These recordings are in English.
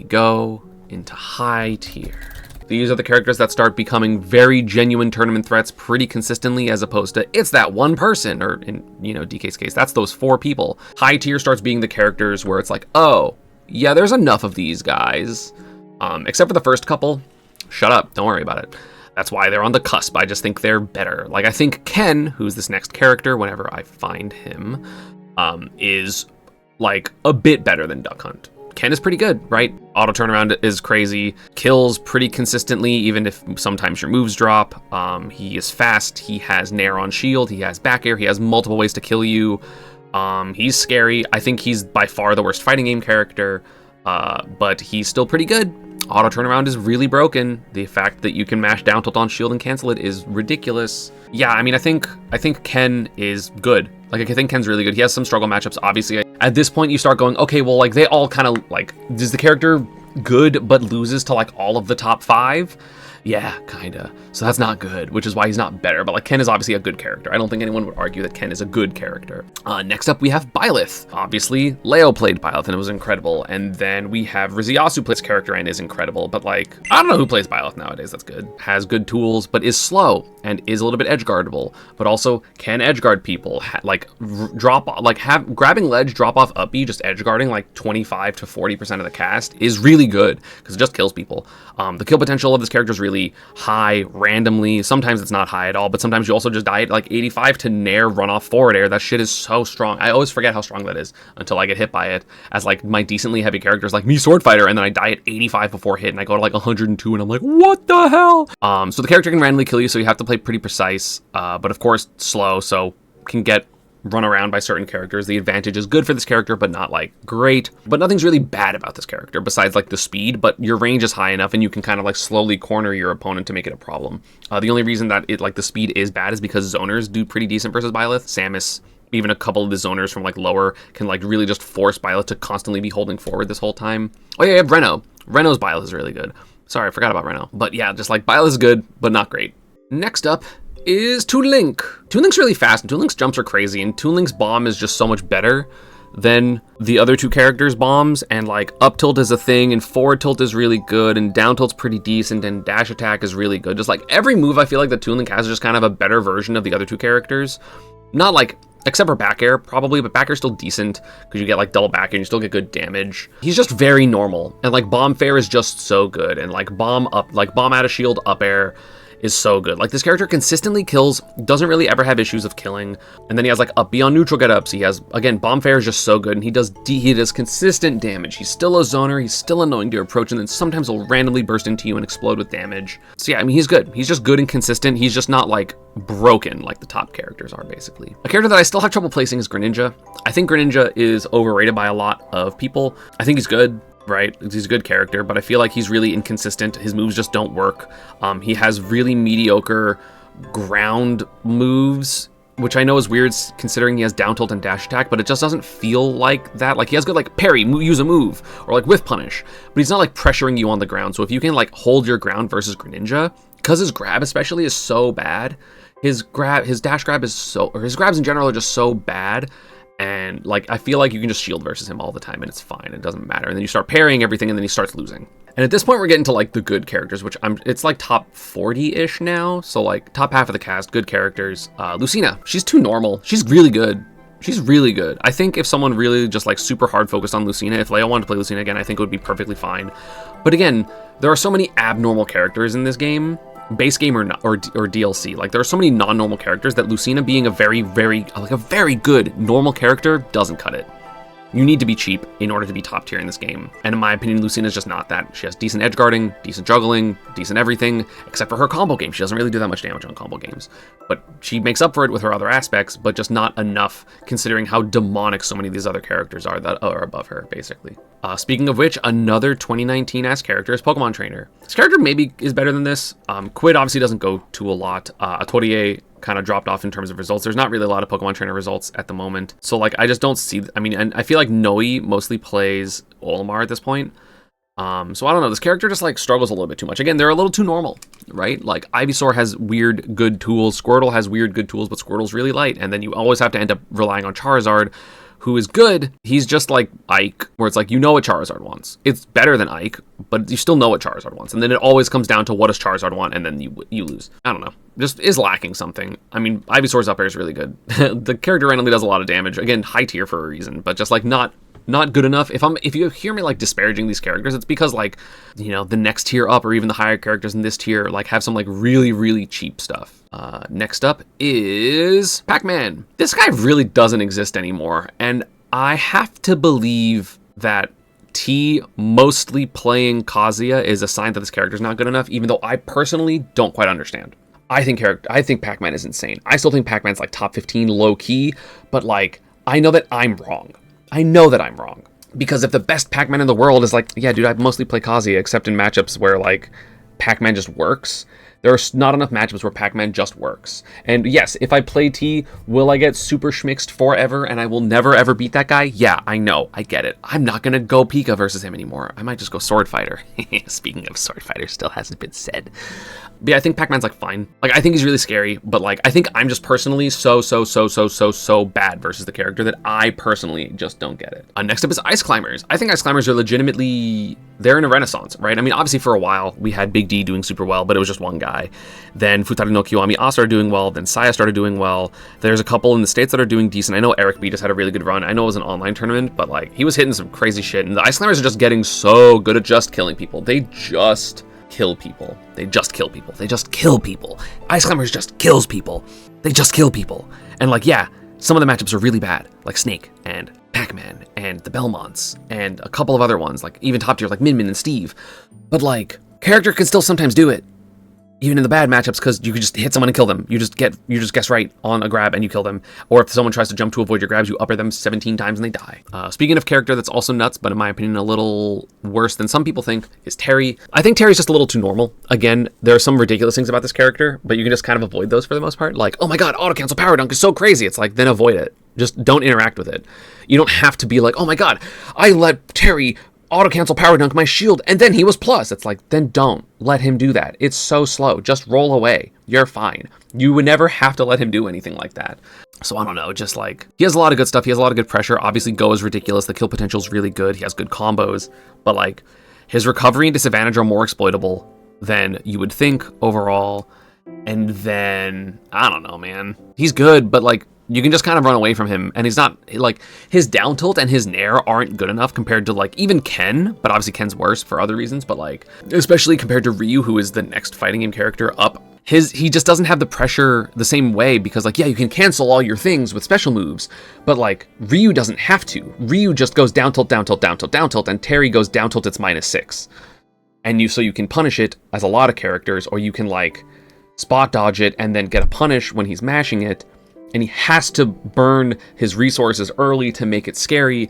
we go into high tier. These are the characters that start becoming very genuine tournament threats pretty consistently, as opposed to it's that one person, or in, DK's case, that's those 4 people. High tier starts being the characters where it's like, oh, yeah, there's enough of these guys. Except for the first couple. Shut up, don't worry about it. That's why they're on the cusp. I just think they're better. Like, I think Ken, who's this next character, whenever I find him, is like a bit better than Duck Hunt. Ken is pretty good, right? Auto turnaround is crazy, kills pretty consistently, even if sometimes your moves drop. He is fast, he has Nair on shield, he has back air, he has multiple ways to kill you. He's scary. I think he's by far the worst fighting game character, but he's still pretty good. Auto turnaround is really broken. The fact that you can mash down tilt on shield and cancel it is ridiculous. Yeah, I mean, I think Ken is good. Like, I think Ken's really good. He has some struggle matchups, obviously. At this point, you start going, okay, well, like, they all kind of, like, is the character good but loses to, like, all of the top 5? Yeah, kinda. So that's not good, which is why he's not better. But like, Ken is obviously a good character. I don't think anyone would argue that Ken is a good character. Next up, we have Byleth. Obviously, Leo played Byleth and it was incredible. And then we have Riziasu plays character and is incredible. But like, I don't know who plays Byleth nowadays that's good. Has good tools, but is slow and is a little bit edgeguardable. But also can edgeguard people. Grabbing ledge, drop off up B, just edgeguarding like 25 to 40% of the cast is really good because it just kills people. The kill potential of this character is really high randomly. Sometimes it's not high at all, but sometimes you also just die at like 85 to Nair run off forward air. That shit is so strong. I always forget how strong that is until I get hit by it as like my decently heavy characters like Mii Swordfighter, and then I die at 85 before hit and I go to like 102 and I'm like, what the hell? So the character can randomly kill you, so you have to play pretty precise, but of course slow, so can get run around by certain characters. The advantage is good for this character, but not like great. But nothing's really bad about this character besides like the speed, but your range is high enough and you can kind of like slowly corner your opponent to make it a problem. The only reason that it like the speed is bad is because zoners do pretty decent versus Byleth. Samus, even a couple of the zoners from like lower can like really just force Byleth to constantly be holding forward this whole time. Oh yeah, you have Reno. Reno's Byleth is really good. Sorry, I forgot about Reno. But yeah, just like Byleth is good, but not great. Next up is Toon Link. Toon Link's really fast, and Toon Link's jumps are crazy, and Toon Link's bomb is just so much better than the other two characters' bombs, and like up tilt is a thing, and forward tilt is really good, and down tilt's pretty decent, and dash attack is really good. Just like every move I feel like that Toon Link has is just kind of a better version of the other two characters. Not like, except for back air probably, but back air's still decent because you get like double back air and you still get good damage. He's just very normal, and like bomb fair is just so good, and like bomb out of shield up air is so good. Like this character consistently kills, doesn't really ever have issues of killing, and then he has like up beyond neutral get ups. He has, again, bomb fair is just so good, and he does consistent damage. He's still a zoner, he's still annoying to approach, and then sometimes he'll randomly burst into you and explode with damage. So yeah, I mean, he's good. He's just good and consistent. He's just not like broken like the top characters are, basically. A character that I still have trouble placing is Greninja. I think Greninja is overrated by a lot of people. I think he's good. Right, he's a good character, but I feel like he's really inconsistent. His moves just don't work. He has really mediocre ground moves, which I know is weird considering he has down tilt and dash attack, but it just doesn't feel like that. Like he has good like parry, use a move, or like whiff punish, but he's not like pressuring you on the ground. So if you can like hold your ground versus Greninja, because his grab especially is so bad, his dash grab is so, or his grabs in general are just so bad. And like, I feel like you can just shield versus him all the time and it's fine. It doesn't matter. And then you start parrying everything and then he starts losing. And at this point, we're getting to like the good characters, which it's like top 40-ish now. So like top half of the cast, good characters. Lucina, she's too normal. She's really good. She's really good. I think if someone really just like super hard focused on Lucina, if Leo wanted to play Lucina again, I think it would be perfectly fine. But again, there are so many abnormal characters in this game, base game or DLC. Like there are so many non-normal characters that Lucina being a very good normal character doesn't cut it. You need to be cheap in order to be top tier in this game. And in my opinion, Lucina is just not that. She has decent edge guarding, decent juggling, decent everything, except for her combo game. She doesn't really do that much damage on combo games. But she makes up for it with her other aspects, but just not enough considering how demonic so many of these other characters are that are above her, basically. Speaking of which, another 2019-ass character is Pokémon Trainer. This character maybe is better than this. Quid obviously doesn't go to a lot. Atorie kind of dropped off in terms of results. There's not really a lot of Pokemon Trainer results at the moment. So like, I just don't see, I mean, and I feel like Noe mostly plays Olimar at this point. So I don't know, this character just like struggles a little bit too much. Again, they're a little too normal, right? Like Ivysaur has weird good tools, Squirtle has weird good tools, but Squirtle's really light. And then you always have to end up relying on Charizard, who is good. He's just like Ike, where it's like, you know what Charizard wants. It's better than Ike, but you still know what Charizard wants. And then it always comes down to what does Charizard want, and then you lose. I don't know. Just is lacking something. I mean, Ivysaur's up air is really good. The character randomly does a lot of damage. Again, high tier for a reason, but just like not good enough. If you hear me like disparaging these characters, it's because like, you know, the next tier up or even the higher characters in this tier like have some like really cheap stuff. Next up is Pac-Man. This guy really doesn't exist anymore, and I have to believe that T mostly playing Kazuya is a sign that this character is not good enough, even though I personally don't quite understand. I think Pac-Man is insane. I still think Pac-Man's like top 15 low key, but like I know that I'm wrong. Because if the best Pac-Man in the world is like, yeah, dude, I mostly play Kazuya, except in matchups where like Pac-Man just works. There are not enough matchups where Pac-Man just works. And yes, if I play T, will I get super schmixed forever and I will never ever beat that guy? Yeah, I know, I get it. I'm not gonna go Pika versus him anymore. I might just go Swordfighter. Speaking of Swordfighter, still hasn't been said. But yeah, I think Pac-Man's like fine. Like I think he's really scary, but like I think I'm just personally so bad versus the character that I personally just don't get it. Next up is Ice Climbers. I think Ice Climbers are legitimately, they're in a renaissance, right? I mean, obviously for a while we had Big D doing super well, but it was just one guy. Then Futari no Kiwami A started doing well, then Saya started doing well. There's a couple in the States that are doing decent. I know Eric B just had a really good run. I know it was an online tournament, but like he was hitting some crazy shit, and the Ice Climbers are just getting so good at just killing people. They just kill people. Ice Climbers just kills people. They just kill people. And like, yeah, some of the matchups are really bad, like Snake and Pac-Man and the Belmonts and a couple of other ones, like even top tier like Min Min and Steve. But like, character can still sometimes do it, even in the bad matchups, because you could just hit someone and kill them. You just guess right on a grab and you kill them. Or if someone tries to jump to avoid your grabs, you upper them 17 times and they die. Speaking of character that's also nuts, but in my opinion a little worse than some people think, is Terry. I think Terry's just a little too normal. Again, there are some ridiculous things about this character, but you can just kind of avoid those for the most part. Like, oh my god, auto cancel power dunk is so crazy. It's like, then avoid it. Just don't interact with it. You don't have to be like, oh my god, I let Terry auto cancel power dunk my shield and then he was plus. It's like, then don't let him do that. It's so slow. Just roll away. You're fine. You would never have to let him do anything like that. So I don't know, just like, he has a lot of good stuff. He has a lot of good pressure. Obviously Go is ridiculous. The kill potential is really good. He has good combos, but like his recovery and disadvantage are more exploitable than you would think overall. And then I don't know, man, he's good, but like you can just kind of run away from him, and he's not, like, his down tilt and his nair aren't good enough compared to, like, even Ken, but obviously Ken's worse for other reasons, but, like, especially compared to Ryu, who is the next fighting game character up, he just doesn't have the pressure the same way, because, like, yeah, you can cancel all your things with special moves, but, like, Ryu doesn't have to. Ryu just goes down tilt, down tilt, down tilt, down tilt, and Terry goes down tilt, it's -6. And so you can punish it as a lot of characters, or you can, like, spot dodge it and then get a punish when he's mashing it, and he has to burn his resources early to make it scary,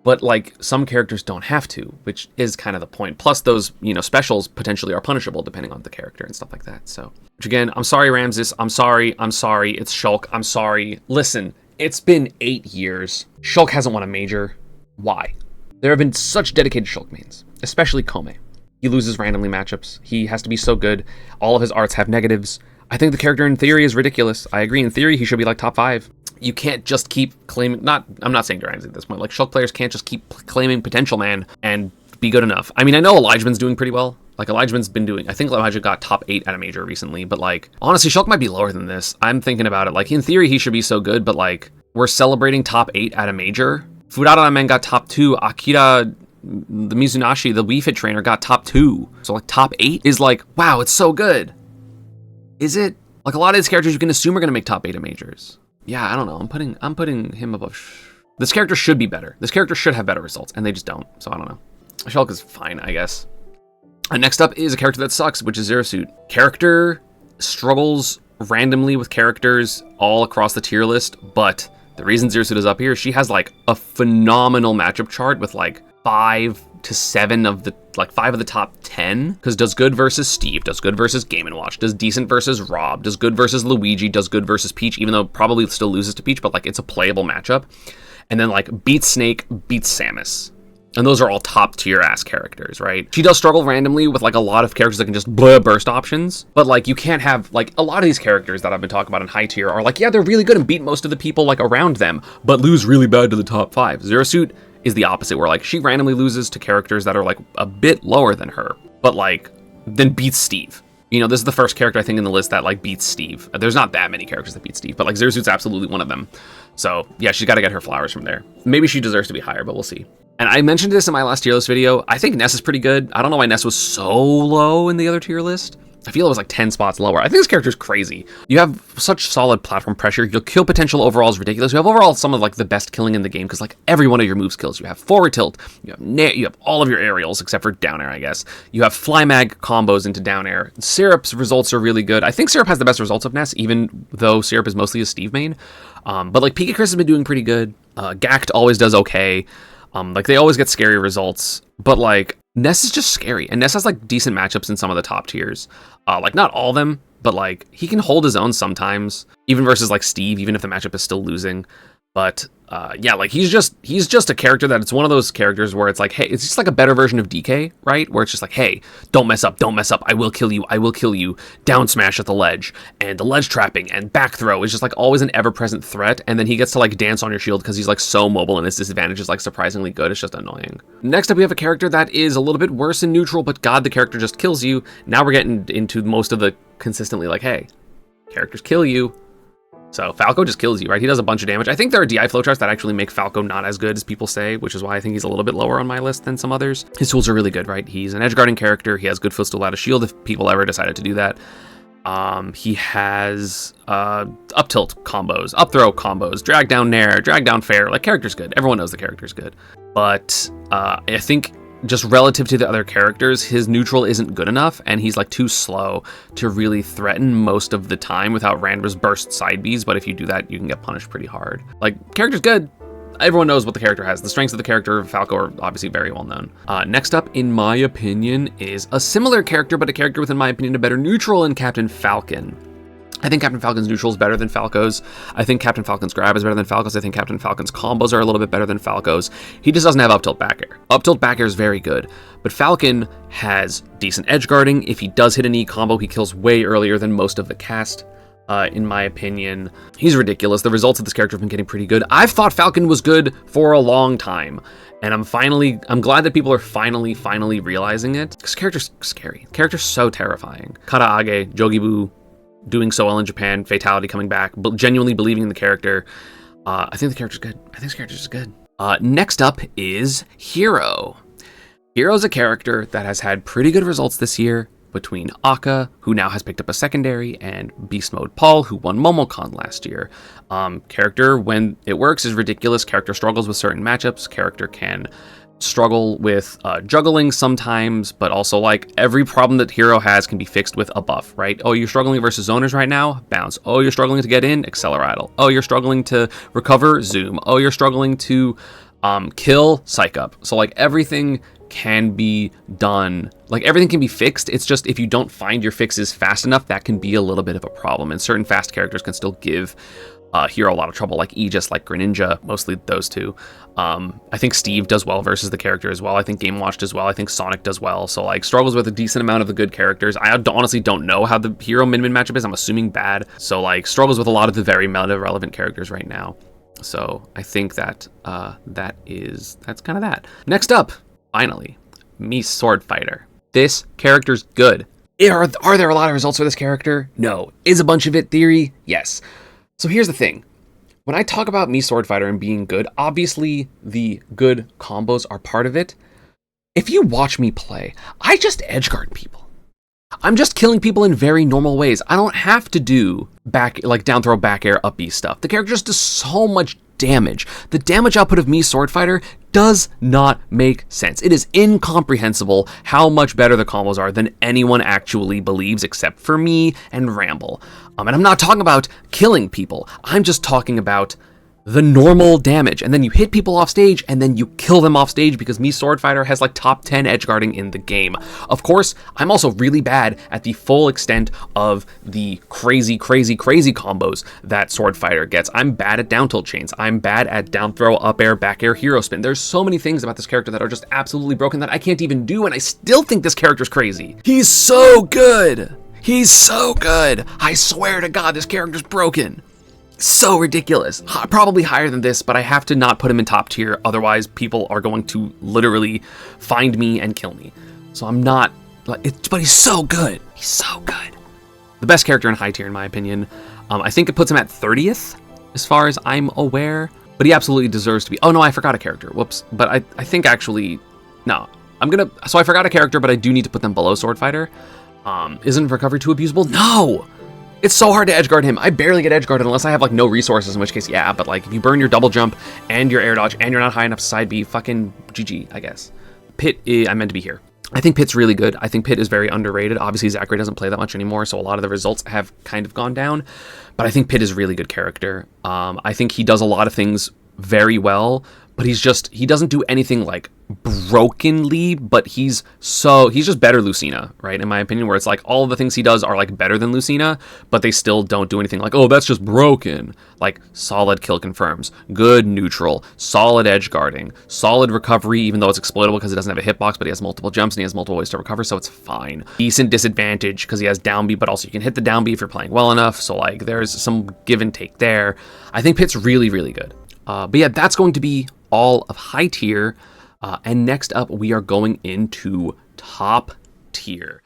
but like some characters don't have to, which is kind of the point. Plus those, you know, specials potentially are punishable depending on the character and stuff like that. So, which again, I'm sorry, Ramses. I'm sorry. It's Shulk. I'm sorry. Listen, it's been 8 years. Shulk hasn't won a major. Why? There have been such dedicated Shulk mains, especially Kome. He loses randomly matchups. He has to be so good. All of his arts have negatives. I think the character in theory is ridiculous. I agree, in theory he should be like top 5. You can't just keep claiming, I'm not saying Grimes at this point, like Shulk players can't just keep claiming potential man and be good enough. I mean, I know Elijahman's doing pretty well. Like Elijahman's been doing, I think Elijah got top 8 at a major recently, but like, honestly, Shulk might be lower than this. I'm thinking about it. Like in theory he should be so good, but like, we're celebrating top 8 at a major. Furara Man got top 2, Akira, the Mizunashi, the Wii Fit trainer got top 2. So like top 8 is like, wow, it's so good. Is it? Like a lot of these characters you can assume are going to make top 8 at majors. Yeah, I don't know. I'm putting him above. This character should be better. This character should have better results, and they just don't. So I don't know. Shulk is fine, I guess. And next up is a character that sucks, which is Zero Suit. Character struggles randomly with characters all across the tier list, but the reason Zero Suit is up here, she has like a phenomenal matchup chart with like 5 to 7 of the, like 5 of the top 10, because does good versus Steve, does good versus Game & Watch, does decent versus Rob, does good versus Luigi, does good versus Peach, even though probably still loses to Peach, but like it's a playable matchup. And then like beats Snake, beats Samus. And those are all top tier ass characters, right? She does struggle randomly with like a lot of characters that can just burst options, but like you can't have like a lot of these characters that I've been talking about in high tier are like, yeah, they're really good and beat most of the people like around them, but lose really bad to the top 5. Zero Suit is the opposite, where like she randomly loses to characters that are like a bit lower than her, but like then beats Steve. You know, this is the first character I think in the list that like beats Steve. There's not that many characters that beat Steve, but like Zero Suit's absolutely one of them. So yeah, she's got to get her flowers from there. Maybe she deserves to be higher, but we'll see. And I mentioned this in my last tier list video. I think Ness is pretty good. I don't know why Ness was so low in the other tier list. I feel it was like 10 spots lower. I think this character's crazy. You have such solid platform pressure. Your kill potential overall is ridiculous. You have overall some of like the best killing in the game because like every one of your moves kills. You have forward tilt, you have all of your aerials except for down air, I guess. You have fly mag combos into down air. Syrup's results are really good. I think Syrup has the best results of Ness, even though Syrup is mostly a Steve main. But like Pika Chris has been doing pretty good. Gact always does okay. Like they always get scary results, but like Ness is just scary, and Ness has like decent matchups in some of the top tiers. Like not all of them, but like he can hold his own sometimes, even versus like Steve, even if the matchup is still losing. But yeah, like he's just a character that it's one of those characters where it's like, hey, it's just like a better version of DK, right? Where it's just like, hey, don't mess up, I will kill you, down smash at the ledge, and the ledge trapping and back throw is just like always an ever-present threat, and then he gets to like dance on your shield because he's like so mobile and his disadvantage is like surprisingly good. It's just annoying. Next up, we have a character that is a little bit worse in neutral, but god, the character just kills you. Now we're getting into most of the consistently like, hey, characters kill you. So Falco just kills you, right? He does a bunch of damage. I think there are DI flowcharts that actually make Falco not as good as people say, which is why I think he's a little bit lower on my list than some others. His tools are really good, right? He's an edge guarding character. He has good footstool out of shield if people ever decided to do that. He has up tilt combos, up throw combos, drag down nair, drag down fair. Like, character's good. Everyone knows the character's good. But I think just relative to the other characters, his neutral isn't good enough, and he's like too slow to really threaten most of the time without random burst side Bs, but if you do that, you can get punished pretty hard. Like, character's good. Everyone knows what the character has. The strengths of the character, Falco, are obviously very well known. Next up, in my opinion, is a similar character, but a character with, in my opinion, a better neutral in Captain Falcon. I think Captain Falcon's neutral is better than Falco's. I think Captain Falcon's grab is better than Falco's. I think Captain Falcon's combos are a little bit better than Falco's. He just doesn't have up tilt back air. Up tilt back air is very good, but Falcon has decent edge guarding. If he does hit an E combo, he kills way earlier than most of the cast. In my opinion, he's ridiculous. The results of this character have been getting pretty good. I've thought Falcon was good for a long time, and I'm glad that people are finally realizing it. This character's scary. The character's so terrifying. Karaage, Jogibu, doing so well in Japan, Fatality coming back, but genuinely believing in the character. I think the character's good. I think this character's good. Next up is Hero. Hero's a character that has had pretty good results this year between Akka, who now has picked up a secondary, and Beast Mode Paul, who won Momocon last year. Character, when it works, is ridiculous. Character struggles with certain matchups. Character can struggle with juggling sometimes, but also like every problem that Hero has can be fixed with a buff, right? Oh, you're struggling versus zoners right now? Bounce. Oh, you're struggling to get in? Acceleratle. Oh, you're struggling to recover? Zoom. Oh, you're struggling to kill? Psych up. So like everything can be done, like everything can be fixed. It's just if you don't find your fixes fast enough, that can be a little bit of a problem, and certain fast characters can still give Hero a lot of trouble, like Aegis, like Greninja, mostly those two. I think Steve does well versus the character as well. I think Game Watch does well. I think Sonic does well. So like struggles with a decent amount of the good characters. I honestly don't know how the Hero min-min matchup is. I'm assuming bad. So like struggles with a lot of the very meta-relevant characters right now. So I think that that's kind of that. Next up, finally, Mii Swordfighter. This character's good. Are there a lot of results for this character? No. Is a bunch of it theory? Yes. So here's the thing. When I talk about Mii Swordfighter and being good, obviously the good combos are part of it. If you watch me play, I just edgeguard people. I'm just killing people in very normal ways. I don't have to do down throw, back air, up B stuff. The character just does so much damage. The damage output of Mii Swordfighter does not make sense. It is incomprehensible how much better the combos are than anyone actually believes, except for me and Ramble. And I'm not talking about killing people. I'm just talking about the normal damage, and then you hit people off stage, and then you kill them off stage because Mii Swordfighter has like top 10 edge guarding in the game. Of course, I'm also really bad at the full extent of the crazy combos that Swordfighter gets. I'm bad at down tilt chains. I'm bad at down throw, up air, back air, hero spin. There's so many things about this character that are just absolutely broken that I can't even do, and I still think this character's crazy. He's so good. He's so good. I swear to God, this character's broken. So ridiculous. Probably higher than this, but I have to not put him in top tier, otherwise people are going to literally find me and kill me. So I'm not, but he's so good. He's so good. The best character in high tier, in my opinion. I think it puts him at 30th, as far as I'm aware, but he absolutely deserves to be. Oh no, I forgot a character. Whoops. But I think actually, no. So I forgot a character, but I do need to put them below Swordfighter. Isn't recovery too abusable? No! It's so hard to edgeguard him. I barely get edgeguarded unless I have like no resources, in which case, yeah, but like if you burn your double jump and your air dodge and you're not high enough to side B, fucking GG, I guess. Pit, I meant to be here. I think Pit's really good. I think Pit is very underrated. Obviously, Zachary doesn't play that much anymore, so a lot of the results have kind of gone down, but I think Pit is a really good character. I think he does a lot of things very well, but he doesn't do anything like brokenly, but he's just better Lucina, right? In my opinion, where it's like all of the things he does are like better than Lucina, but they still don't do anything like, oh, that's just broken. Like solid kill confirms, good neutral, solid edge guarding, solid recovery, even though it's exploitable because it doesn't have a hitbox, but he has multiple jumps and he has multiple ways to recover, so it's fine. Decent disadvantage because he has down B, but also you can hit the down B if you're playing well enough, so like there's some give and take there. I think Pit's really, really good. But yeah, that's going to be all of high tier. And next up, we are going into top tier.